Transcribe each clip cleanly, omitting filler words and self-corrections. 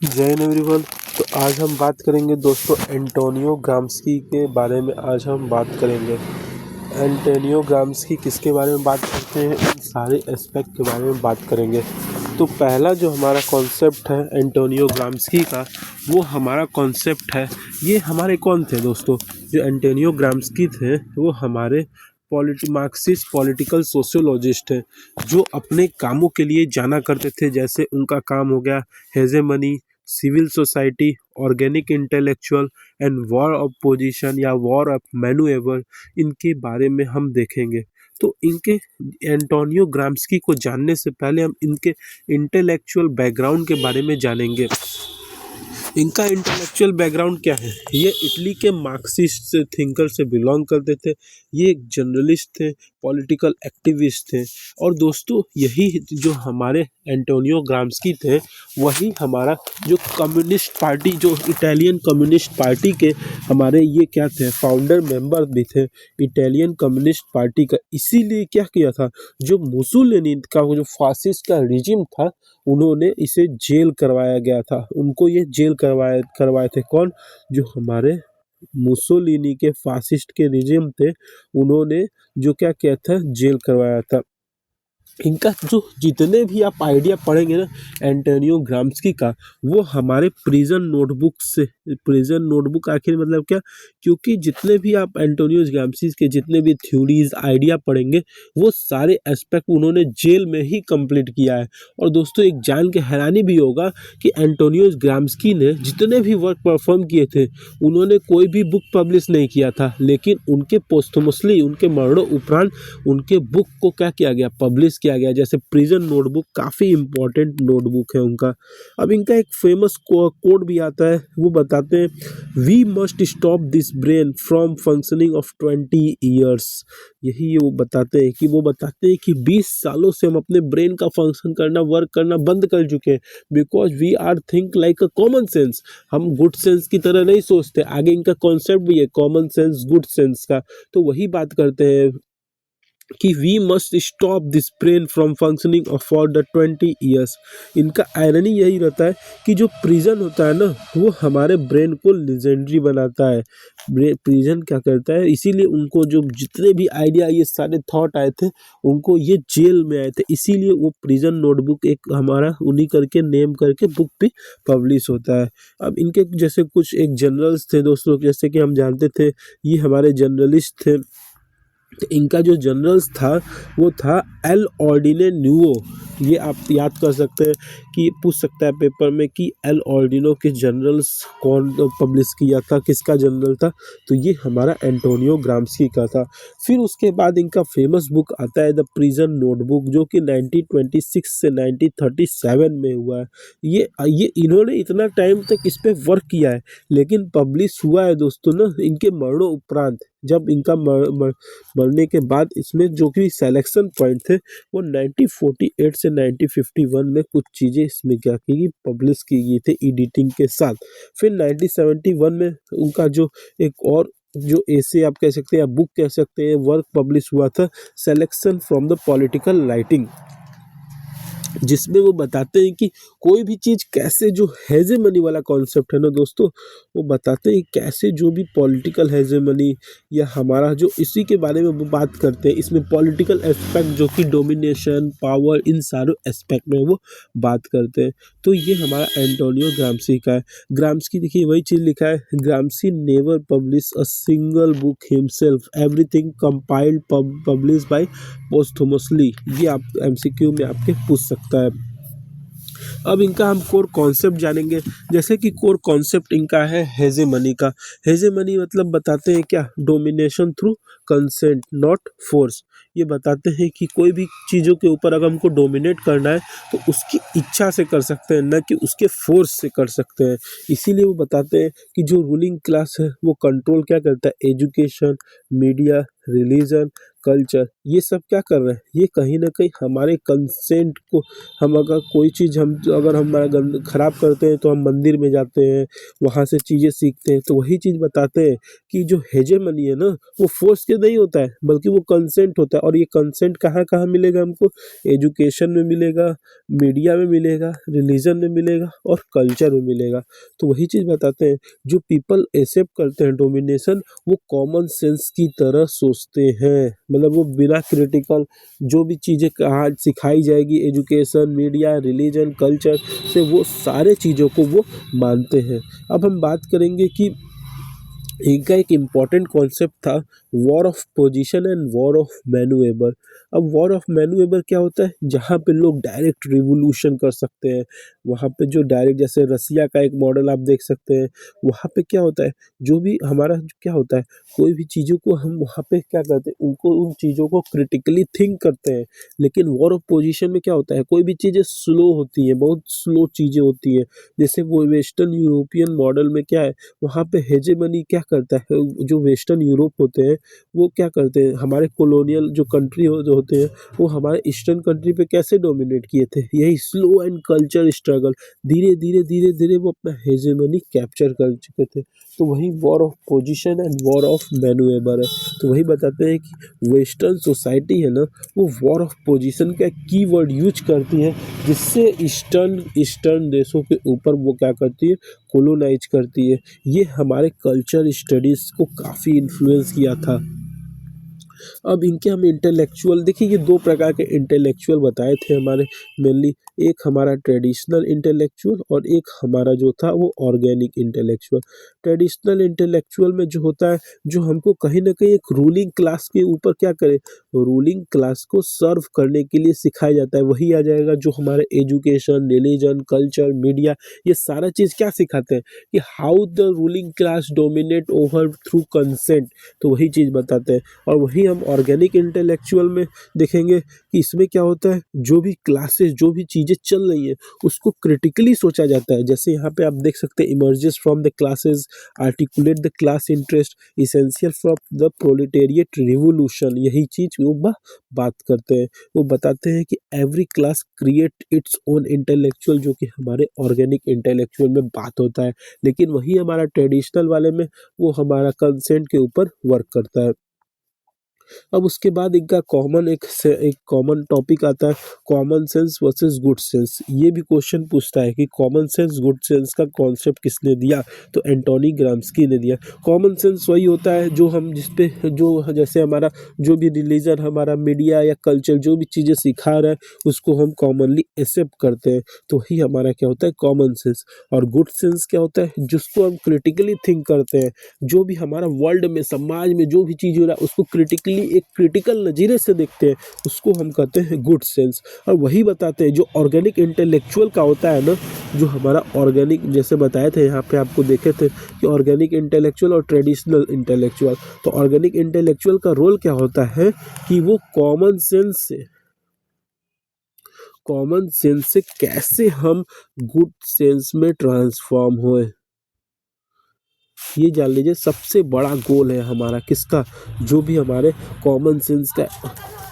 जय हिंद एवरीवन। तो आज हम बात करेंगे दोस्तों एंटोनियो ग्राम्स्की के बारे में। आज हम बात करेंगे एंटोनियो ग्राम्स्की किसके बारे में बात करते हैं, इन सारे एस्पेक्ट के बारे में बात करेंगे। तो पहला जो हमारा कॉन्सेप्ट है एंटोनियो ग्राम्स्की का, वो हमारा कॉन्सेप्ट है, ये हमारे कौन थे दोस्तों? जो एंटोनियो ग्राम्स्की थे वो हमारे मार्क्सिस्ट पॉलिटिकल सोशियोलॉजिस्ट हैं, जो अपने कामों के लिए जाना करते थे। जैसे उनका काम हो गया hegemony, civil society, organic intellectual and war of position या वॉर ऑफ मैन्यूएवर, इनके बारे में हम देखेंगे। तो इनके एंटोनियो ग्राम्स्की को जानने से पहले हम इनके इंटेलेक्चुअल बैकग्राउंड के बारे में जानेंगे। इनका इंटेलेक्चुअल बैकग्राउंड क्या है? ये इटली के मार्क्सिस्ट थिंकर से बिलोंग करते थे। ये एक जर्नलिस्ट थे, पॉलिटिकल एक्टिविस्ट थे। और दोस्तों यही जो हमारे एंटोनियो ग्राम्स्की थे, वही हमारा जो कम्युनिस्ट पार्टी, जो इटालियन कम्युनिस्ट पार्टी के हमारे ये क्या थे, फाउंडर मेंबर भी थे इटालियन कम्युनिस्ट पार्टी का। इसीलिए क्या किया था, जो मुसोलिनी का वो जो फासिस्ट का रिजिम था, उन्होंने इसे जेल करवाया गया था। उनको ये जेल करवाए थे कौन? जो हमारे मुसोलिनी के फासिस्ट के रिजिम थे, उन्होंने जो क्या किया था, जेल करवाया था। इनका जो जितने भी आप आइडिया पढ़ेंगे ना एंटोनियो ग्राम्स्की का, वो हमारे प्रिजन नोटबुक से, प्रिजन नोटबुक आखिर मतलब क्या, क्योंकि जितने भी आप एंटोनियो ग्राम्स्की के जितने भी थ्योरीज आइडिया पढ़ेंगे, वो सारे एस्पेक्ट उन्होंने जेल में ही कंप्लीट किया है। और दोस्तों एक जान के हैरानी भी होगा कि एंटोनियो ग्राम्स्की ने जितने भी वर्क परफॉर्म किए थे, उन्होंने कोई भी बुक पब्लिश नहीं किया था, लेकिन उनके पोस्टमसली, उनके मरणों उपरांत उनके बुक को क्या किया गया, पब्लिश किया गया। जैसे प्रिजन नोटबुक काफ़ी इंपॉर्टेंट नोटबुक है उनका। अब इनका एक फेमस कोड भी आता है, वो बताते हैं we must stop this brain from functioning of 20 years. यही वो बताते हैं कि 20 सालों से हम अपने ब्रेन का फंक्शन करना, वर्क करना बंद कर चुके हैं, because we are think like a common sense. हम गुड सेंस की तरह नहीं सोचते। आगे इनका कॉन्सेप्ट भी है कॉमन सेंस गुड सेंस का। तो वही बात करते हैं कि we must stop this brain from functioning for the 20 years. इनका आयरनी यही रहता है कि जो प्रिजन होता है ना, वो हमारे ब्रेन को लेजेंडरी बनाता है। प्रिजन क्या करता है, इसीलिए उनको जो जितने भी आइडिया, ये सारे थॉट आए थे, उनको ये जेल में आए थे। इसीलिए वो प्रिजन नोटबुक एक हमारा उन्हीं करके नेम करके बुक भी पब्लिश होता है। अब इनके जैसे कुछ एक जनरल्स थे दोस्तों, जैसे कि हम जानते थे ये हमारे जर्नलिस्ट थे। तो इनका जो जनरल्स था वो था एल ऑर्डिने न्यूओ। ये आप याद कर सकते हैं कि पूछ सकता है पेपर में कि एल ऑर्डिनो के जनरल्स कौन पब्लिश किया था, किसका जनरल था? तो ये हमारा एंटोनियो ग्राम्स्की का था। फिर उसके बाद इनका फेमस बुक आता है द प्रिजन नोटबुक, जो कि 1926 से 1937 में हुआ है। ये इन्होंने इतना टाइम तक इस पर वर्क किया है, लेकिन पब्लिश हुआ है दोस्तों ना इनके मरणों उपरांत। जब इनका मरने के बाद इसमें जो कि सिलेक्शन पॉइंट थे, वो 1948 से 1951 में कुछ चीज़ें इसमें क्या की पब्लिश की गई थी एडिटिंग के साथ। फिर 1971 में उनका जो एक और जो ऐसे आप कह सकते हैं या बुक कह सकते हैं, वर्क पब्लिश हुआ था, selection from the political writing, जिसमें वो बताते हैं कि कोई भी चीज़ कैसे, जो हेजेमनी वाला कॉन्सेप्ट है ना दोस्तों, वो बताते हैं कैसे जो भी पॉलिटिकल हेजेमनी या हमारा जो इसी के बारे में वो बात करते हैं। इसमें पॉलिटिकल एस्पेक्ट जो कि डोमिनेशन, पावर, इन सारे एस्पेक्ट में वो बात करते हैं। तो ये हमारा एंटोनियो ग्राम्स्की का है। ग्राम्स्की देखिए वही चीज़ लिखा है, Gramsci never publish a single book himself, everything compiled publish by posthumously. ये आप एमसीक्यू में आपके पूछ सकता है। अब इनका हम कोर कॉन्सेप्ट जानेंगे। जैसे कि कोर कॉन्सेप्ट इनका है हेजेमनी का। हेजेमनी मतलब बताते हैं क्या, domination through consent not force. ये बताते हैं कि कोई भी चीज़ों के ऊपर अगर हमको डोमिनेट करना है तो उसकी इच्छा से कर सकते हैं, न कि उसके फोर्स से कर सकते हैं। इसीलिए वो बताते हैं कि जो रूलिंग क्लास है वो कंट्रोल क्या करता है, एजुकेशन, मीडिया, रिलीजन, कल्चर, ये सब क्या कर रहे हैं, ये कहीं ना कहीं हमारे कंसेंट को, हम अगर कोई चीज़ हम अगर हमारा खराब करते हैं तो हम मंदिर में जाते हैं, वहाँ से चीज़ें सीखते हैं, तो वही चीज़ बताते हैं कि जो हेजेमनी है ना, वो फोर्स के नहीं होता है, बल्कि वो कंसेंट होता है। और ये कंसेंट कहाँ कहाँ मिलेगा हमको, एजुकेशन में मिलेगा, मीडिया में मिलेगा, रिलीजन में मिलेगा और कल्चर में मिलेगा। तो वही चीज़ बताते हैं, जो पीपल एक्सेप्ट करते हैं डोमिनेशन, वो कॉमन सेंस की तरह सोचते हैं, मतलब वो बिना क्रिटिकल जो भी चीज़ें कहा सिखाई जाएगी एजुकेशन, मीडिया, रिलीजन, कल्चर से, वो सारे चीज़ों को वो मानते हैं। अब हम बात करेंगे कि इनका एक इम्पॉर्टेंट कॉन्सेप्ट था war of position and war of manoeuvre. अब वॉर ऑफ मैनूएवर क्या होता है, जहाँ पे लोग डायरेक्ट रिवोल्यूशन कर सकते हैं, वहाँ पे जो डायरेक्ट, जैसे रसिया का एक मॉडल आप देख सकते हैं, वहाँ पे क्या होता है, जो भी हमारा क्या होता है, कोई भी चीज़ों को हम वहाँ पे क्या करते हैं, उनको उन चीज़ों को क्रिटिकली थिंक करते हैं। लेकिन वॉर ऑफ पोजीशन में क्या होता है, कोई भी चीज़ें स्लो होती हैं, बहुत स्लो चीज़ें होती हैं। जैसे वो वेस्टर्न यूरोपियन मॉडल में क्या है, वहाँ पे हेजेमनी क्या करता है, जो वेस्टर्न यूरोप होते हैं, वो क्या करते हैं, हमारे कॉलोनियल जो कंट्री जो होते हैं, वो हमारे ईस्टर्न कंट्री पे कैसे डोमिनेट किए थे, यही स्लो एंड कल्चर स्ट्रगल, धीरे धीरे धीरे धीरे वो अपना हेजेमनी कैप्चर कर चुके थे। तो वही war of position and war of manoeuvre है। तो वही बताते हैं कि वेस्टर्न सोसाइटी है ना, वो वॉर ऑफ पोजीशन का कीवर्ड यूज करती है, जिससे ईस्टर्न ईस्टर्न देशों के ऊपर वो क्या करती है, कोलोनाइज करती है। ये हमारे कल्चर स्टडीज़ को काफ़ी इन्फ्लुएंस किया था। अब इनके हम इंटेलेक्चुअल देखिए, ये दो प्रकार के इंटेलेक्चुअल बताए थे हमारे मेनली, एक हमारा ट्रेडिशनल इंटेलेक्चुअल और एक हमारा जो था वो ऑर्गेनिक इंटेलेक्चुअल। ट्रेडिशनल इंटेलेक्चुअल में जो होता है, जो हमको कहीं ना कहीं एक रूलिंग क्लास के ऊपर क्या करे, रूलिंग क्लास को सर्व करने के लिए सिखाया जाता है। वही आ जाएगा जो हमारे एजुकेशन, रिलीजन, कल्चर, मीडिया, ये सारा चीज़ क्या सिखाते हैं कि how the ruling class dominate over through consent. तो वही चीज़ बताते हैं। और वही हम ऑर्गेनिक इंटेलेक्चुअल में देखेंगे कि इसमें क्या होता है, जो भी क्लासेस, जो भी चीज़ें चल रही हैं, उसको क्रिटिकली सोचा जाता है। जैसे यहाँ पे आप देख सकते हैं, emerges from the classes, articulate the class interest, essential for the proletariat revolution, यही चीज़ वो बात करते हैं। वो बताते हैं कि every class create its own intellectual, जो कि हमारे ऑर्गेनिक इंटेलेक्चुअल में बात होता है। लेकिन वही हमारा ट्रेडिशनल वाले में वो हमारा कंसेंट के ऊपर वर्क करता है। अब उसके बाद इनका कॉमन एक कॉमन टॉपिक आता है, common sense versus good sense. ये भी क्वेश्चन पूछता है कि कॉमन सेंस गुड सेंस का कॉन्सेप्ट किसने दिया, तो एंटोनी ग्राम्स्की ने दिया। कॉमन सेंस वही होता है जो हम जिसपे जो जैसे हमारा जो भी रिलीजन, हमारा मीडिया या कल्चर जो भी चीज़ें सिखा रहा है, उसको हम कॉमनली एक्सेप्ट करते हैं। तो वही हमारा क्या होता है, कॉमन सेंस। और गुड सेंस क्या होता है, जिसको हम क्रिटिकली थिंक करते हैं, जो भी हमारा वर्ल्ड में, समाज में जो भी चीज़ हो रहा है, उसको क्रिटिकली एक क्रिटिकल नज़रिए से देखते हैं, उसको हम कहते हैं गुड सेंस। और वही बताते हैं जो ऑर्गेनिक इंटेलेक्चुअल का होता है ना, जो हमारा ऑर्गेनिक, जैसे बताए थे यहाँ पे आपको देखे थे कि ऑर्गेनिक इंटेलेक्चुअल और ट्रेडिशनल इंटेलेक्चुअल। तो ऑर्गेनिक इंटेलेक्चुअल का रोल क्या होता है कि वो कॉमन सेंस से कैसे हम गुड सेंस में ट्रांसफॉर्म होए, ये जान लीजिए सबसे बड़ा गोल है हमारा, किसका, जो भी हमारे कॉमन सेंस का,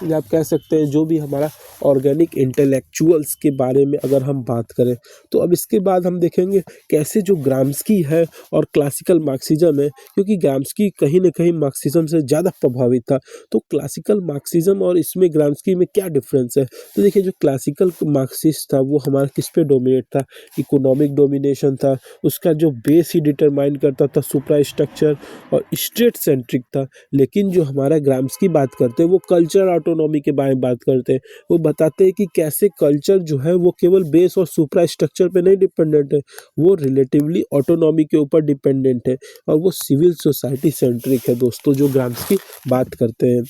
या आप कह सकते हैं जो भी हमारा ऑर्गेनिक इंटेलेक्चुअल्स के बारे में अगर हम बात करें। तो अब इसके बाद हम देखेंगे कैसे जो ग्राम्स्की है और क्लासिकल मार्क्सिज्म है, क्योंकि ग्राम्स्की कहीं ना कहीं मार्क्सिज्म से ज़्यादा प्रभावित था। तो क्लासिकल मार्क्सिज्म और इसमें ग्राम्स्की में क्या डिफरेंस है, तो देखिए जो क्लासिकल मार्क्सिस्ट था वो हमारा किस पे डोमिनेट था, इकोनॉमिक डोमिनेशन था, उसका जो बेस ही डिटरमाइन करता था सुप्रा स्ट्रक्चर और स्टेट सेंट्रिक था। लेकिन जो हमारा ग्राम्स्की बात करते हैं वो कल्चर ऑटोनॉमी के बारे में बात करते हैं। वो बताते हैं कि कैसे कल्चर जो है वो केवल बेस और सुप्रा स्ट्रक्चर पे नहीं डिपेंडेंट है, वो रिलेटिवली ऑटोनॉमी के ऊपर डिपेंडेंट है, और वो सिविल सोसाइटी सेंट्रिक है दोस्तों, जो ग्राम्स्की बात करते हैं।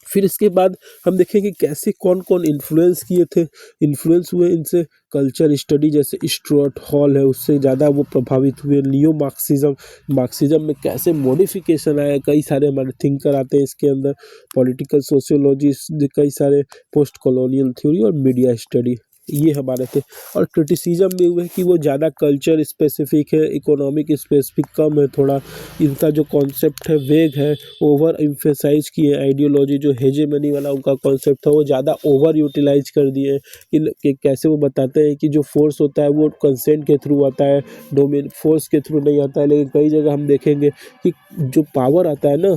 फिर इसके बाद हम देखेंगे कैसे कौन कौन इन्फ्लुएंस हुए इनसे। कल्चर स्टडी जैसे स्टुअर्ट हॉल है, उससे ज़्यादा वो प्रभावित हुए। नियो मार्क्सिज्म में कैसे मॉडिफिकेशन आया, कई सारे हमारे थिंकर आते हैं इसके अंदर, पॉलिटिकल सोशियोलॉजी, कई सारे पोस्ट कॉलोनियल थ्योरी और मीडिया स्टडी। ये हमारे थे। और क्रिटिसिज्म भी हुए कि वो ज़्यादा कल्चर स्पेसिफिक है, इकोनॉमिक स्पेसिफिक कम है थोड़ा, इनका जो कॉन्सेप्ट है वेग है, ओवर एम्फेसाइज किए, आइडियोलॉजी जो हेजेमनी वाला उनका कॉन्सेप्ट था वो ज़्यादा ओवर यूटिलाइज कर दिए कि कैसे वो बताते हैं कि जो फोर्स होता है वो कंसेंट के थ्रू आता है, डोमिन फोर्स के थ्रू नहीं आता है। लेकिन कई जगह हम देखेंगे कि जो पावर आता है ना,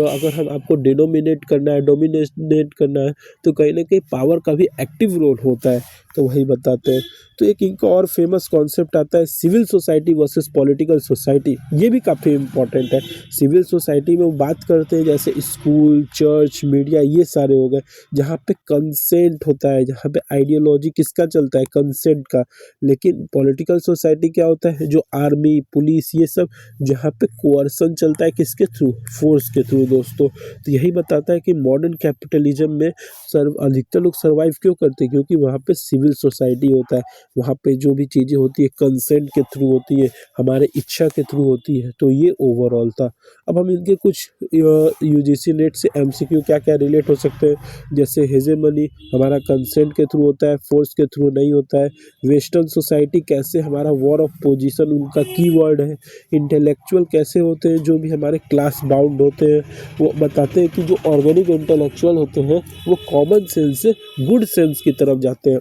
अगर हम आपको डिनोमिनेट करना है, डोमिनेट करना है, तो कहीं ना कहीं पावर का भी एक्टिव रोल होता है। तो वही बताते हैं। तो एक इनका और फेमस कॉन्सेप्ट आता है civil society versus political society. ये भी काफ़ी इंपॉर्टेंट है। सिविल सोसाइटी में वो बात करते हैं जैसे स्कूल, चर्च, मीडिया, ये सारे हो गए, जहाँ पे कंसेंट होता है, जहाँ पे आइडियोलॉजी किसका चलता है, कंसेंट का। लेकिन पॉलिटिकल सोसाइटी क्या होता है, जो आर्मी, पुलिस, ये सब, जहाँ पे कोअर्सन चलता है, किसके थ्रू, फोर्स के थ्रू दोस्तों। तो यही बताता है कि मॉडर्न कैपिटलिज्म में अधिकतर लोग सर्वाइव क्यों करते हैं, क्योंकि वहाँ पे सिविल सोसाइटी होता है, वहाँ पे जो भी चीज़ें होती है कंसेंट के थ्रू होती है, हमारे इच्छा के थ्रू होती है। तो ये ओवरऑल था। अब हम इनके कुछ यूजीसी नेट से एमसीक्यू क्या क्या रिलेट हो सकते हैं, जैसे हेजेमनी हमारा कंसेंट के थ्रू होता है, फोर्स के थ्रू नहीं होता है। वेस्टर्न सोसाइटी कैसे हमारा वॉर ऑफ पोजीशन उनका कीवर्ड है। इंटेलेक्चुअल कैसे होते हैं, जो भी हमारे क्लास बाउंड होते हैं, वो बताते हैं कि जो ऑर्गेनिक इंटेलेक्चुअल होते हैं वो कॉमन सेंस से गुड सेंस की तरफ जाते हैं।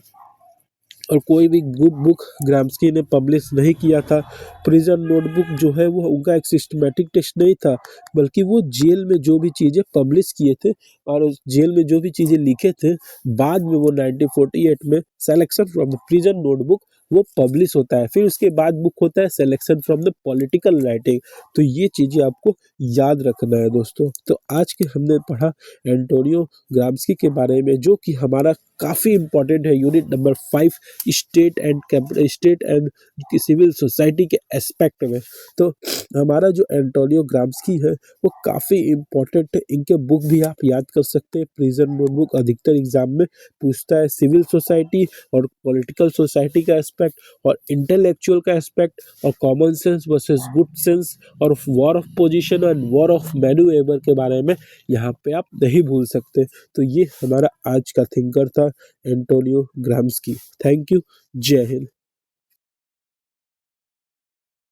और कोई भी गुड बुक ग्राम्स्की ने पब्लिश नहीं किया था। प्रिजन नोटबुक जो है वो उनका एक सिस्टमेटिक टेक्स्ट नहीं था, बल्कि वो जेल में जो भी चीज़ें पब्लिश किए थे और उस जेल में जो भी चीज़ें लिखे थे, बाद में वो 1948 में selection from the prison notebook वो पब्लिश होता है। फिर उसके बाद बुक होता है selection from the political writing. तो ये चीज़ें आपको याद रखना है दोस्तों। तो आज के हमने पढ़ा एंटोनियो ग्राम्स्की के बारे में, जो कि हमारा काफ़ी इंपॉर्टेंट है, unit number 5, state and civil society के एस्पेक्ट में। तो हमारा जो एंटोनियो ग्राम्स्की है वो काफ़ी इम्पोर्टेंट है। इनके बुक भी आप याद कर सकते हैं। प्रिजन नोटबुक अधिकतर एग्जाम में पूछता है, सिविल सोसाइटी और पॉलिटिकल सोसाइटी का एस्पेक्ट, और इंटेलेक्चुअल का एस्पेक्ट, और common sense versus good sense, और war of position and war of manoeuvre के बारे में यहाँ पे आप नहीं भूल सकते। तो ये हमारा आज का थिंकर था, एंटोनियो ग्राम्स्की। Thank you. जय हिंद।